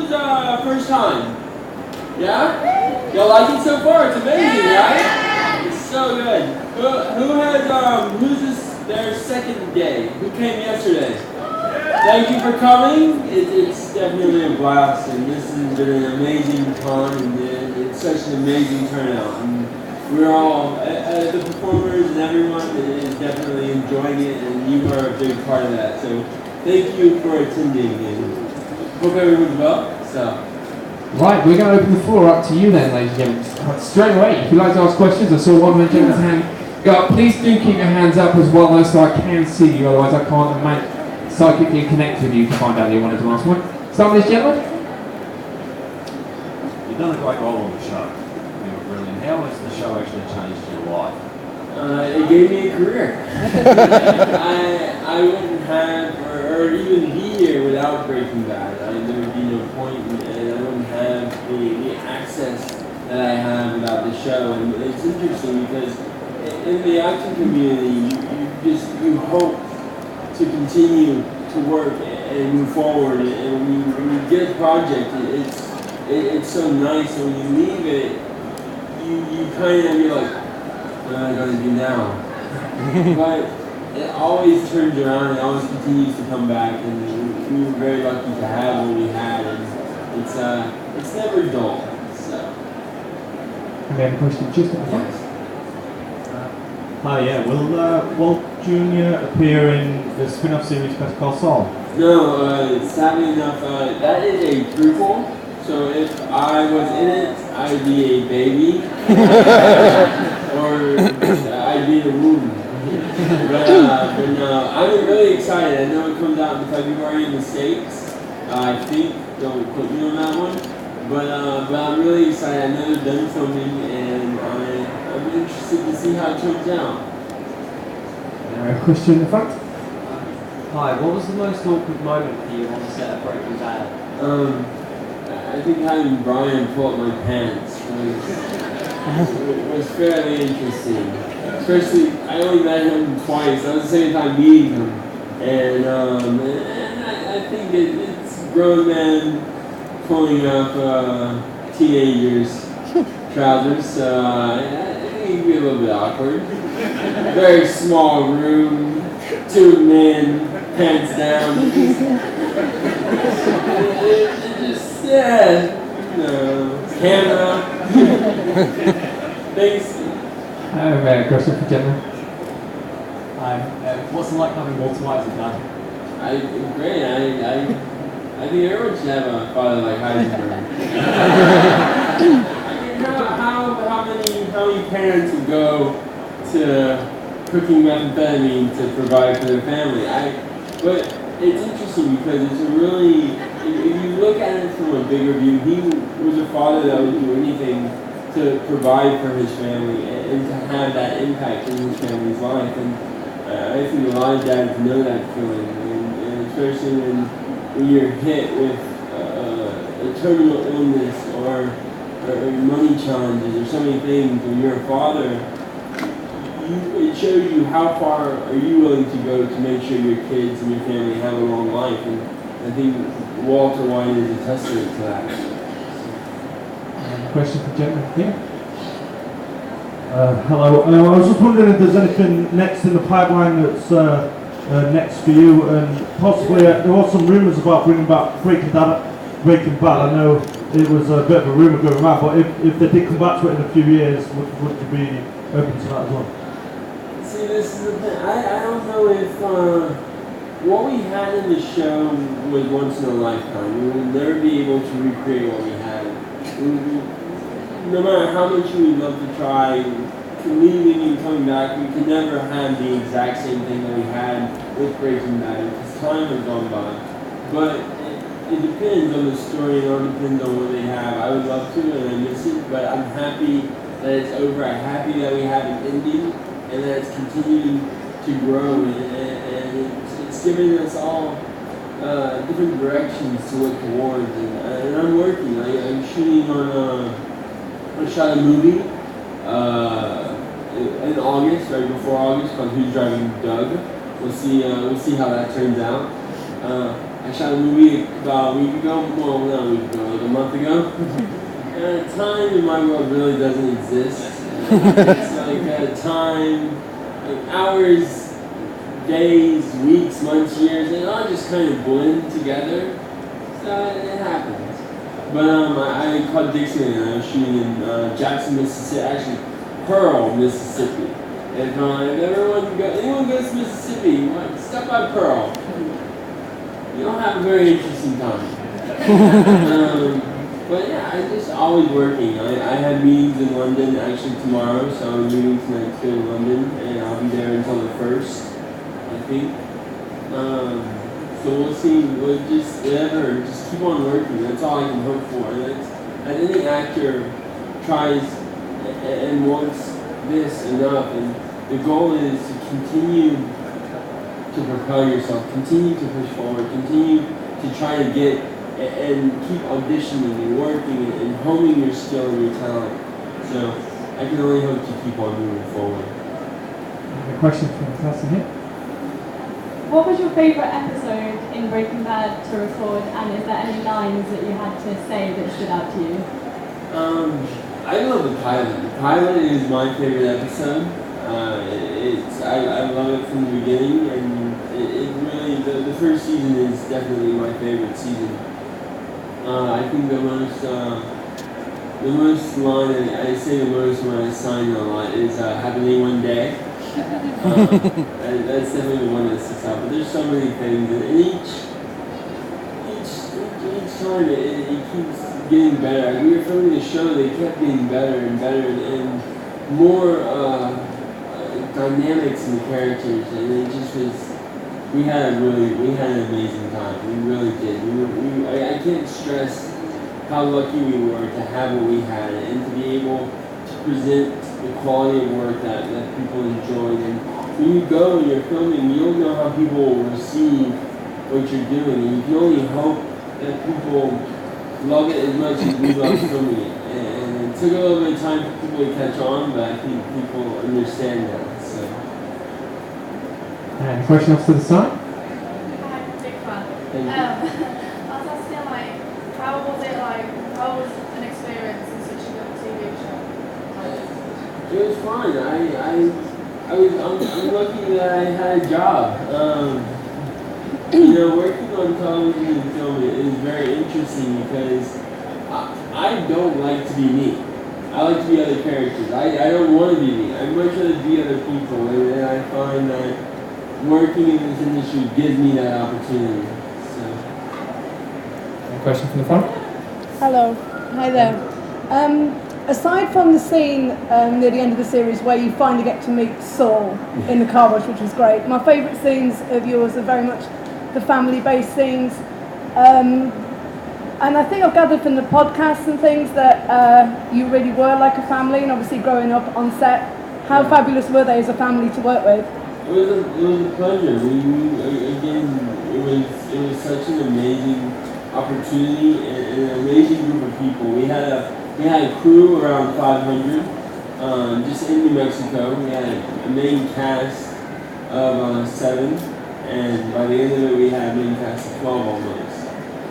Who's first time? Yeah? Y'all like it so far? It's amazing, right? It's so good. Who's their second day? Who came yesterday? Thank you for coming. It's definitely a blast, and this has been an amazing time, and it's such an amazing turnout. And we're all, the performers and everyone is definitely enjoying it, and you are a big part of that. So thank you for attending, and hope everyone's well. So. Right, we're going to open the floor up to you then, ladies and gentlemen. Straight away, if you'd like to ask questions, I saw one of the gentleman's hand go up. Please do keep your hands up as well, though, so I can see you, otherwise I can't psychically connect with you to find out you wanted to ask one. Start with this gentleman. You've done a great role on the show. You were brilliant. How has the show actually changed your life? It gave me a career. I wouldn't have, or even be here without Breaking Bad. There would be no point, and I wouldn't have the access that I have without the show. And it's interesting because in the acting community, you hope to continue to work and move forward. And when you get a project, it's so nice. And when you leave it, you're like, what am I going to do now? But it always turns around, it always continues to come back, and we were very lucky to have what we had, and it's never dull. So. We have a question just at the front. Hi, yeah. Will Walt Jr. appear in the spin-off series Better Call Saul? No, sadly enough, that is a prequel. So if I was in it, I'd be a baby, or I'd be in a movie. But no, I'm really excited. I know it comes out in February in the States. I think, don't quote me on that one. But I'm really excited. I know they're done filming, and I'm interested to see how it turns out. A question in the front. Hi, what was the most awkward moment for you on the set of Breaking Bad? I think having Brian pull up my pants was fairly interesting. Especially, I only met him twice. That was the same time meeting him. And I think it's grown men pulling up teenagers' trousers. So I think it can be a little bit awkward. Very small room, two men, pants down. Camera. Thanks. Question for gentlemen. Hi, what's it like having Walter White as a dad? Great. I think everyone should have a father like Heisenberg. How many parents would go to cooking methamphetamine to provide for their family? But it's interesting because it's a really, if you look at it from a bigger view, he was a father that would do anything to provide for his family and to have that impact in his family's life. And I think a lot of dads know that feeling, and especially when you're hit with a terminal illness or money challenges or so many things. When you're a father, it shows you how far are you willing to go to make sure your kids and your family have a long life. And I think Walter White is a testament to that. Question for gentlemen here. Hello. I was just wondering if there's anything next in the pipeline that's next for you, and possibly there was some rumours about bringing back Breaking Bad. I know it was a bit of a rumour going around, but if they did come back to it in a few years, would you be open to that as well? See, this is the thing. I don't know if what we had in the show was once in a lifetime. We will never be able to recreate what we had. No matter how much we would love to try, leaving and coming back, we could never have the exact same thing that we had with Breaking Bad, because time has gone by. But it depends on the story, and it all depends on what they have. I would love to, and I miss it, but I'm happy that it's over. I'm happy that we have an ending, and that it's continuing to grow, and it's giving us all different directions to look towards, and I'm working. I'm shooting on I shot a movie in August, right before August, called Who's Driving Doug. We'll see how that turns out. I shot a movie about a week ago, well, not a week ago, like a month ago. And time in my world really doesn't exist. It's like time, like hours, days, weeks, months, years, they all just kind of blend together. So it happens. But I caught Dixon and I was shooting in Jackson, Mississippi, actually Pearl, Mississippi. And if anyone goes to Mississippi, stop by Pearl. You'll have a very interesting time. But yeah, I'm just always working. I have meetings in London actually tomorrow, so I'm meeting tonight to go to London, and I'll be there until the 1st, I think. So we'll see. We'll just keep on working. That's all I can hope for. And any actor tries and wants this enough, and the goal is to continue to propel yourself, continue to push forward, continue to try to get and keep auditioning and working and honing your skill and your talent. So I can only hope to keep on moving forward. A question from the class in here. What was your favourite episode in Breaking Bad to record, and is there any lines that you had to say that stood out to you? I love the pilot. The pilot is my favorite episode. I love it from the beginning, and it really, the first season is definitely my favorite season. I think the most line, and I say the most when I sign a lot, is happening one day. That's definitely the one that sticks out. But there's so many things, and each time it keeps getting better. As we were filming the show, they kept getting better and better, and more dynamics in the characters, and it just was. We had an amazing time. We really did. I can't stress how lucky we were to have what we had, and to be able to present the quality of work that people enjoyed. And when you go and you're filming, you don't know how people will receive what you're doing, and you can only hope that people love it as much as we love filming it. And it took a little bit of time for people to catch on, but I think people understand that. So. And question off to the side. Hi, big fan. Thank you. I was asking, how was an experience in such a good TV show? It was fun. I'm lucky that I had a job. Working on television and film is very interesting because I don't like to be me. I like to be other characters. I don't want to be me. I'd much rather be other people, and I find that working in this industry gives me that opportunity. So. A question from the front. Hello, hi there. Aside from the scene near the end of the series where you finally get to meet Saul in the car wash, which was great, my favourite scenes of yours are very much the family-based scenes. And I think I've gathered from the podcasts and things that you really were like a family, and obviously growing up on set, how fabulous were they as a family to work with? It was a pleasure. It was such an amazing opportunity and an amazing group of people. We had a crew around 500, just in New Mexico. We had a main cast of 7, and by the end of it, we had a main cast of 12 almost.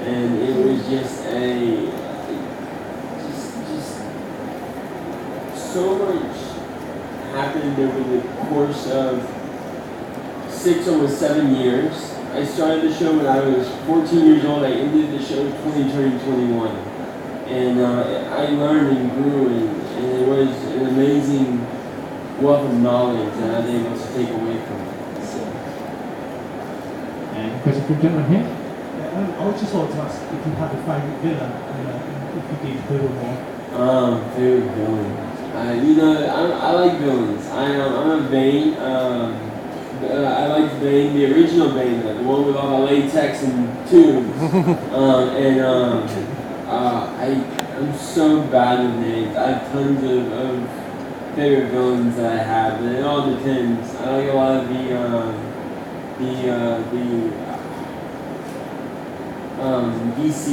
And it was just so much happened over the course of 6, almost 7 years. I started the show when I was 14 years old. I ended the show turning 21. And I learned and grew, and it was an amazing wealth of knowledge that I was able to take away from it. So. And a question from the gentleman here. I would just like to ask if you had a favourite villain, if you did, who or what? Favorite villain. I like villains. I'm a Bane. I like Bane, the original Bane, the one with all the latex and tubes. I'm so bad with names. I have tons of favorite villains that I have, but it all depends. I like a lot of the DC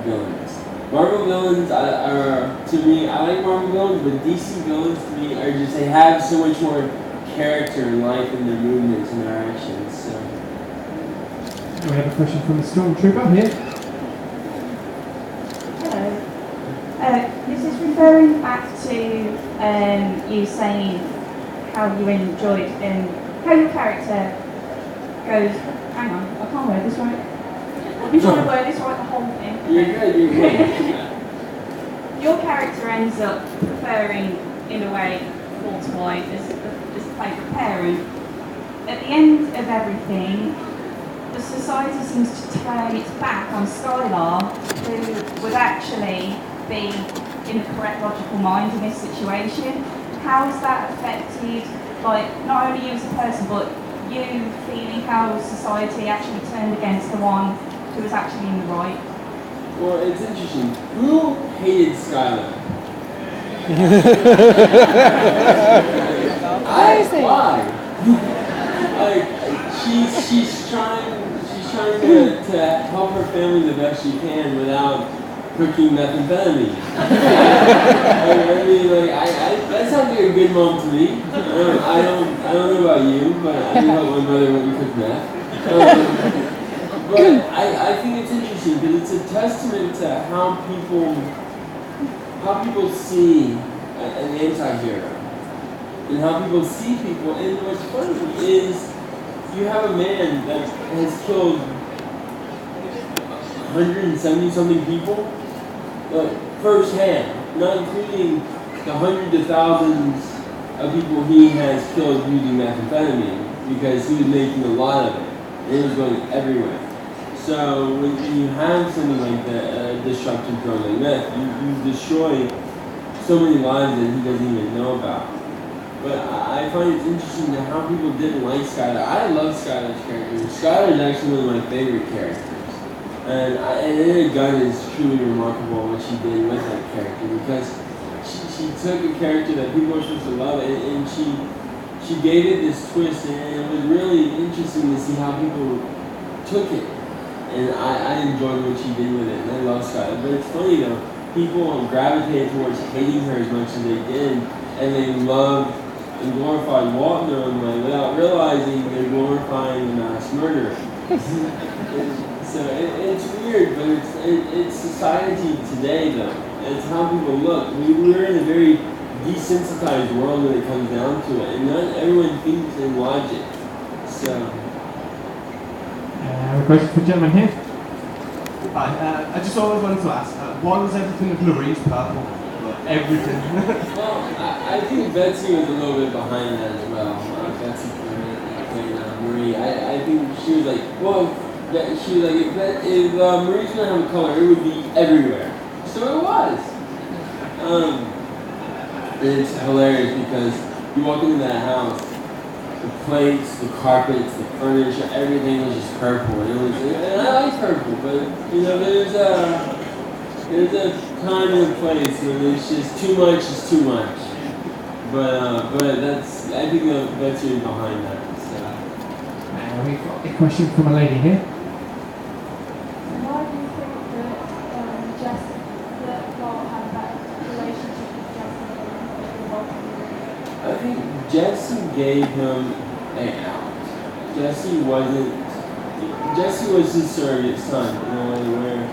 villains. Marvel villains are to me, I like Marvel villains, but DC villains to me are just, they have so much more character and life in their movements and their actions. So. We have a question from the Stormtrooper here. Hello. This is referring back to you saying how you enjoyed how your character goes. Hang on, I can't word this right. I've been trying to word this right the whole thing. You're good. Your character ends up preferring, in a way, Walter White as a favourite parent. At the end of everything, the society seems to turn its back on Skyler, who would actually be in the correct logical mind in this situation. How has that affected, not only you as a person, but you feeling how society actually turned against the one who was actually in the right? Well, it's interesting. Who hated Skyler? Why? She's trying to help her family the best she can without cooking methamphetamine. That sounds like a good mom to me. I don't know about you, but I didn't help my mother when we cooked meth. But I think it's interesting because it's a testament to how people see an anti-hero and how people see people. And what's funny is you have a man that has killed 170 something people firsthand, not including the hundreds of thousands of people he has killed using methamphetamine, because he was making a lot of it and it was going everywhere. So when you have something like that, destructive drug like meth, you destroy so many lives that he doesn't even know about. But I find it interesting that how people didn't like Skyler. I love Skyler's character. Skyler is actually one of my favorite characters. And Anna Gunn is truly remarkable what she did with that character, because she took a character that people are supposed to love and she gave it this twist, and it was really interesting to see how people took it. And I enjoyed what she did with it, and I love Skyler. But it's funny though, people gravitated towards hating her as much as they did, and they loved and glorified Walt in their own way without realizing they're glorifying a mass murderer. So it's weird, but it's society today though. It's how people look. We're in a very desensitized world when it comes down to it, and not everyone thinks in logic. So. A question for the gentleman here. Hi, I just always wanted to ask, why was everything with Marie's purple? Everything. Well, I think Betsy was a little bit behind that as well. Betsy played Marie. I think she was like, she was like, if Marie's gonna have a color, it would be everywhere. So it was. And it's hilarious because you walk into that house, the plates, the carpets, the furniture, everything was just purple. And I like purple, but there's a time and place when it's just too much is too much. But I think that's really behind that. So. We've got a question from a lady here. Why do you think that Walt had that relationship with Jesse? I think Jesse gave him an out. Jesse was his surrogate son, where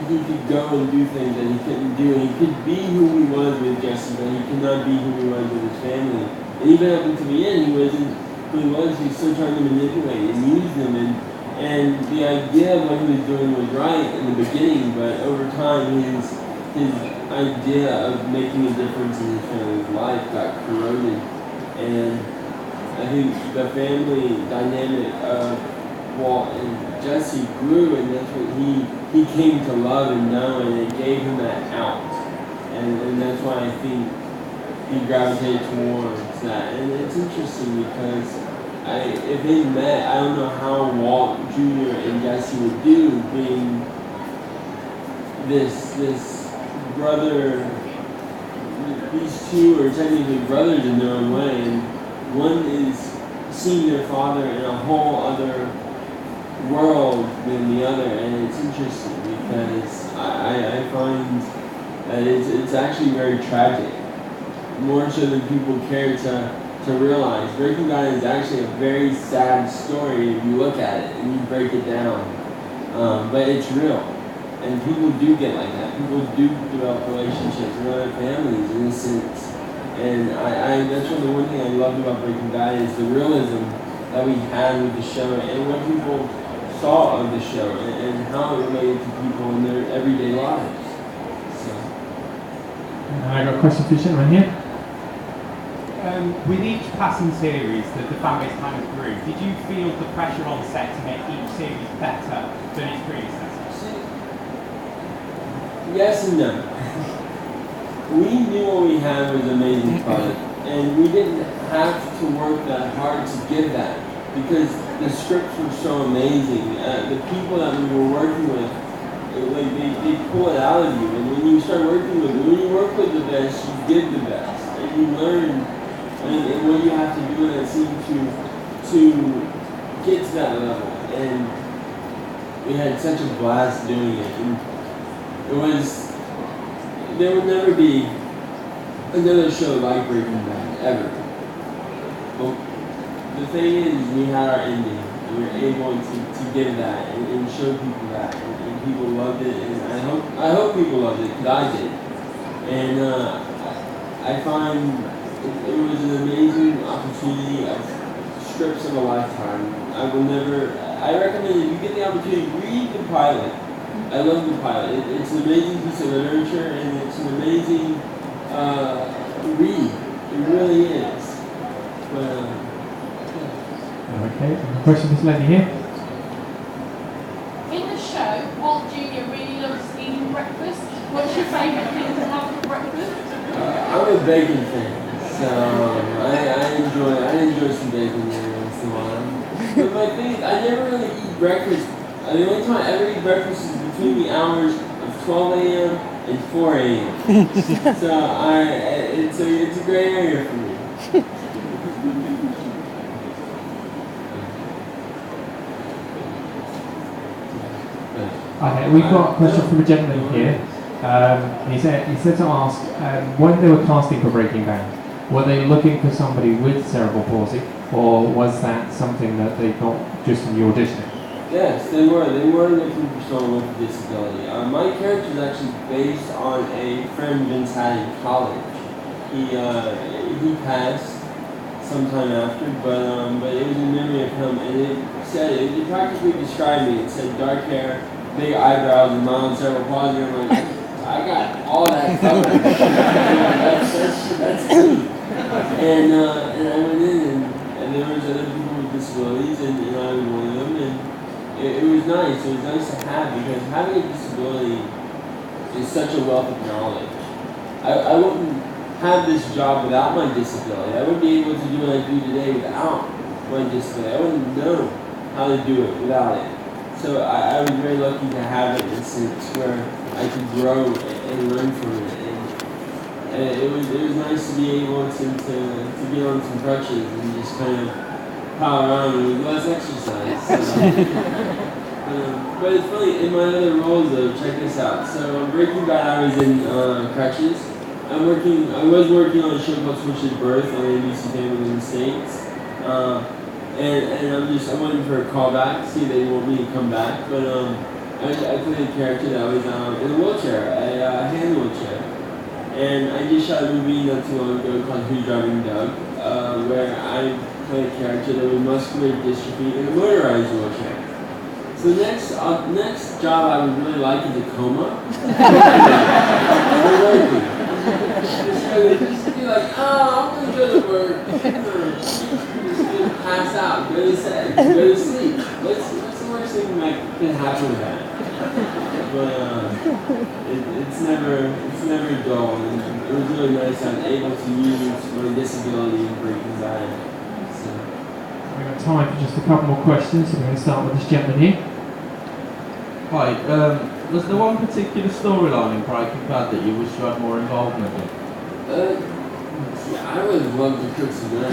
he could go and do things that he couldn't do. He could be who he was with Jesse, but he could not be who he was with his family. And even up until the end, he wasn't who he was. He was still trying to manipulate and use them. And the idea of what he was doing was right in the beginning, but over time, his idea of making a difference in his family's life got corroded. And I think the family dynamic of Walt and Jesse grew, and that's what he came to love and know, and it gave him that out. And that's why I think he gravitated towards that. And it's interesting because if they met, I don't know how Walt Jr. and Jesse would do, being this brother. These two are technically brothers in their own way, and one is seeing their father in a whole other world than the other, and it's interesting because I find that it's actually very tragic, more so than people care to to realize Breaking Bad is actually a very sad story if you look at it and you break it down. But it's real. And people do get like that. People do develop relationships with other families in a sense. And that's one thing I loved about Breaking Bad is the realism that we had with the show and what people saw of the show and how it related to people in their everyday lives. So. I got a question for you right here. With each passing series that the fan base kind of grew, did you feel the pressure on set to make each series better than its predecessors? Yes and no. We knew what we had was an amazing product, and we didn't have to work that hard to give that because the scripts were so amazing. The people that we were working with, they pull it out of you, and when you start working with them, when you work with the best, you give the best, and you learn and what you have to do in that scene to get to that level. And we had such a blast doing it. And there would never be another show like Breaking Bad, ever. But the thing is, we had our ending, and we were able to give that and show people that, and people loved it, and I hope people loved it, because I did. And I find it was an amazing opportunity of scripts of a lifetime. I recommend if you get the opportunity, read the pilot. I love the pilot. It's an amazing piece of literature, and it's an amazing read. It really is. But, Okay, question for this lady here. In the show, Walt Jr. really loves eating breakfast. What's your favourite thing to have for breakfast? I'm a bacon fan, so I enjoy some bacon every once in a while. But my thing is, I never really eat breakfast. The only time I ever eat breakfast is between the hours of 12 a.m. and 4 a.m. So it's a gray area for me. Okay, we've got a question from a gentleman here. He said to ask, when they were casting for Breaking Bad, were they looking for somebody with cerebral palsy, or was that something that they got just in the auditioning? Yes, they were. They were looking for someone with a disability. My character is actually based on a friend Vince had in college. He passed sometime after, but it was a memory of him, and it practically described me. It said dark hair, big eyebrows, and mild cerebral palsy. I'm like, I got all that covered. that's me. And I went in, and there was other people with disabilities, and I was one of them, and it was nice. It was nice to have, because having a disability is such a wealth of knowledge. I wouldn't have this job without my disability. I wouldn't be able to do what I do today without my disability. I wouldn't know how to do it without it. So I was very lucky to have it in a sense where I could grow and learn from it. And it was nice to be able to be on some crutches and just kind of power around with less exercise. But it's funny, in my other roles though, check this out. So on Breaking Bad I was in crutches. I was working on a show called Switch's Birth on ABC Family in the States. And I'm waiting for a callback, see if they want me to come back. But I played a character that was in a wheelchair, a hand wheelchair. And I just shot a movie not too long ago called Who's Driving Doug, where I played a character that was muscular dystrophy in a motorized wheelchair. So the next job I would really like is a coma. Just be like, oh, I'm gonna go to work. Just pass out, go to sleep. What's the worst thing that can happen with that? But it's never dull, and it was really nice I was able to use my disability in Breaking Bad. So. We've got time for just a couple more questions, so we're going to start with this gentleman here. Hi, was there one particular storyline in Breaking Bad that you wish you had more involvement in? I would love to cook some dinner.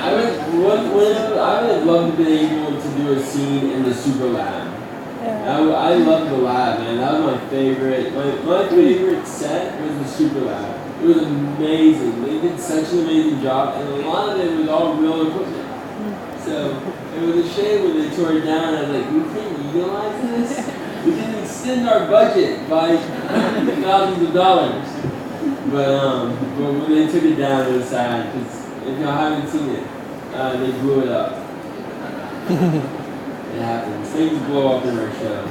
I would love to be able to do a scene in the super lab. I love the lab, man. That was my favorite. My favorite set was the super lab. It was amazing. They did such an amazing job, and a lot of it was all real equipment. So it was a shame when they tore it down. I was like, we can't utilize this. We can extend our budget by thousands of dollars. But when they took it down, it was sad because if y'all haven't seen it, they blew it up. It happens. Things blow up in our show.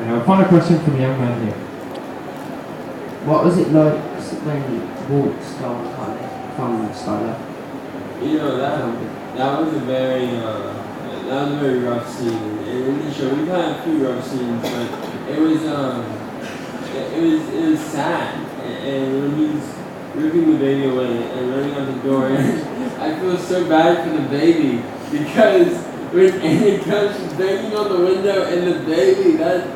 Now, final question from the young man here. What was it like when Walt stole Skyler from Skyler? You know, that was a very rough scene. And in the show, we've had a few rough scenes, but it was sad. And when he's ripping the baby away and running out the door, I feel so bad for the baby because when Annie comes, she's banging on the window, and the baby that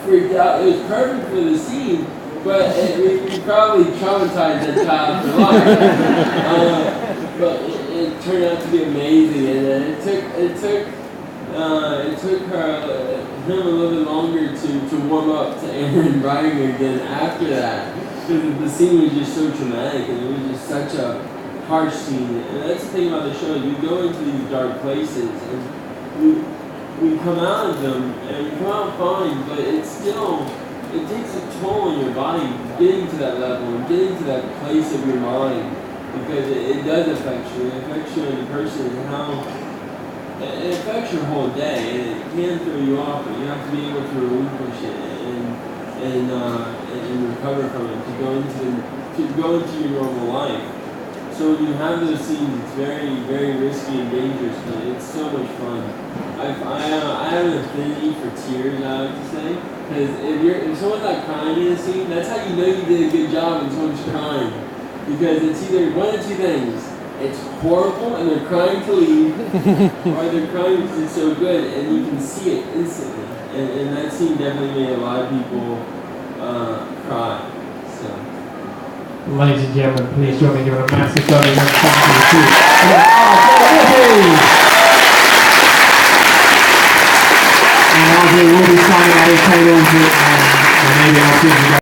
freaked out. It was perfect for the scene. But we probably traumatized that child for life. But it turned out to be amazing, and it took him a little bit longer to warm up to Aaron Bryan again after that, because the scene was just so traumatic, and it was just such a harsh scene. And that's the thing about the show: we go into these dark places, and we come out of them, and we come out fine, but it takes a toll on your body getting to that level and getting to that place of your mind, because it does affect you. It affects you as a person, and how it affects your whole day, and it can throw you off, but you have to be able to relinquish it and recover from it to go into your normal life. So when you have those scenes, it's very, very risky and dangerous, but it's so much fun. I have an affinity for tears, I like to say. Because if someone's not crying in a scene, that's how you know you did a good job when someone's crying. Because it's either one of two things. It's horrible and they're crying to leave, or they're crying because it's so good and you can see it instantly. And that scene definitely made a lot of people cry. So. Ladies and gentlemen, please join me in giving a massive round of applause to the two. And I'll be signing out his tables and maybe I'll see you guys.